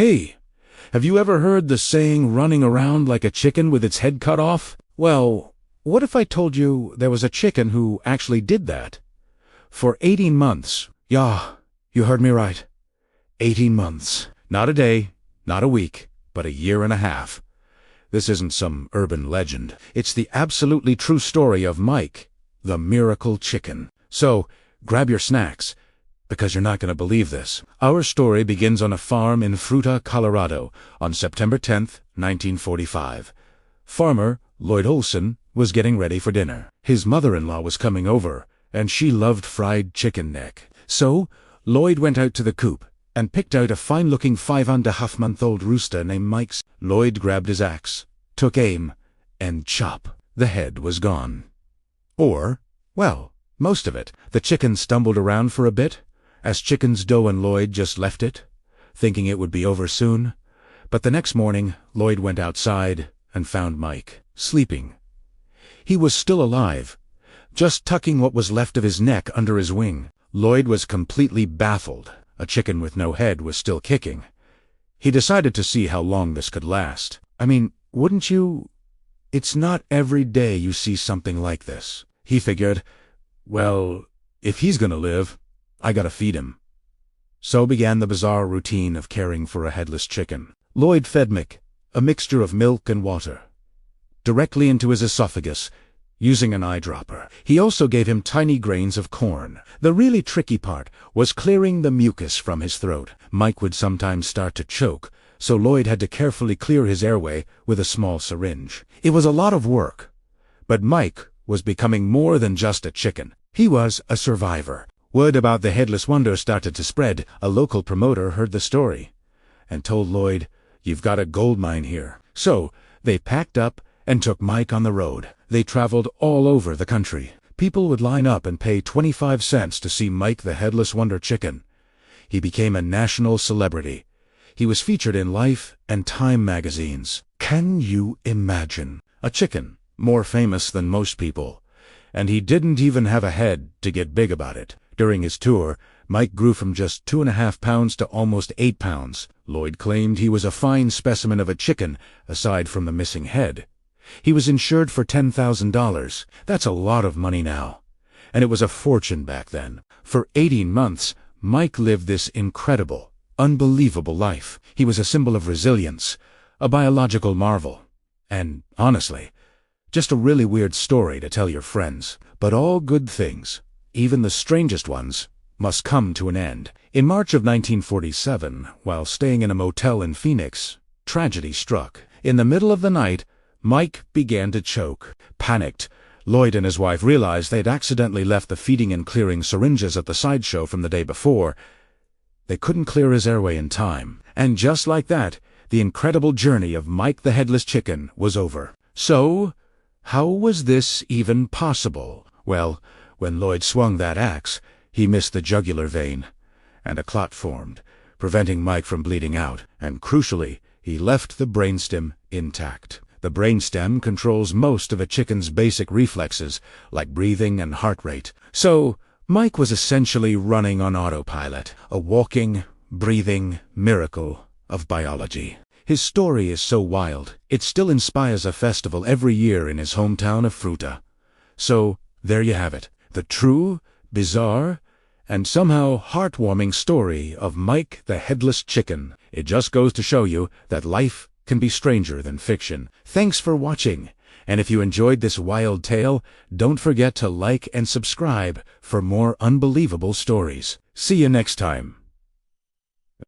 Hey, have you ever heard the saying running around like a chicken with its head cut off? Well, what if I told you there was a chicken who actually did that? For 18 months. Yeah, you heard me right. 18 months. Not a day, not a week, but a year and a half. This isn't some urban legend. It's the absolutely true story of Mike, the miracle chicken. So, grab your snacks, because you're not going to believe this. Our story begins on a farm in Fruita, Colorado, on September 10th, 1945. Farmer Lloyd Olson was getting ready for dinner. His mother-in-law was coming over, and she loved fried chicken neck. So, Lloyd went out to the coop and picked out a fine-looking 5.5-month-old rooster named Mike. Lloyd grabbed his axe, took aim, and chop. The head was gone. Or, well, most of it. The chicken stumbled around for a bit, as chickens do, and Lloyd just left it, thinking it would be over soon. But the next morning, Lloyd went outside and found Mike, sleeping. He was still alive, just tucking what was left of his neck under his wing. Lloyd was completely baffled. A chicken with no head was still kicking. He decided to see how long this could last. I mean, wouldn't you? It's not every day you see something like this. He figured, well, if he's gonna live, I gotta feed him. So began the bizarre routine of caring for a headless chicken. Lloyd fed Mick a mixture of milk and water directly into his esophagus, using an eyedropper. He also gave him tiny grains of corn. The really tricky part was clearing the mucus from his throat. Mike would sometimes start to choke, so Lloyd had to carefully clear his airway with a small syringe. It was a lot of work, but Mike was becoming more than just a chicken. He was a survivor. Word about the Headless Wonder started to spread. A local promoter heard the story and told Lloyd, "You've got a gold mine here." So they packed up and took Mike on the road. They traveled all over the country. People would line up and pay 25 cents to see Mike the Headless Wonder Chicken. He became a national celebrity. He was featured in Life and Time magazines. Can you imagine? A chicken, more famous than most people. And he didn't even have a head to get big about it. During his tour, Mike grew from just 2.5 pounds to almost 8 pounds. Lloyd claimed he was a fine specimen of a chicken, aside from the missing head. He was insured for $10,000. That's a lot of money now. And it was a fortune back then. For 18 months, Mike lived this incredible, unbelievable life. He was a symbol of resilience, a biological marvel. And, honestly, just a really weird story to tell your friends. But all good things, even the strangest ones, must come to an end. In March of 1947, while staying in a motel in Phoenix, tragedy struck. In the middle of the night, Mike began to choke. Panicked, Lloyd and his wife realized they'd accidentally left the feeding and clearing syringes at the sideshow from the day before. They couldn't clear his airway in time. And just like that, the incredible journey of Mike the Headless Chicken was over. So, how was this even possible? Well, when Lloyd swung that axe, he missed the jugular vein, and a clot formed, preventing Mike from bleeding out. And crucially, he left the brainstem intact. The brainstem controls most of a chicken's basic reflexes, like breathing and heart rate. So, Mike was essentially running on autopilot, a walking, breathing miracle of biology. His story is so wild, it still inspires a festival every year in his hometown of Fruita. So, there you have it, the true, bizarre, and somehow heartwarming story of Mike the Headless Chicken. It just goes to show you that life can be stranger than fiction. Thanks for watching, and if you enjoyed this wild tale, don't forget to like and subscribe for more unbelievable stories. See you next time.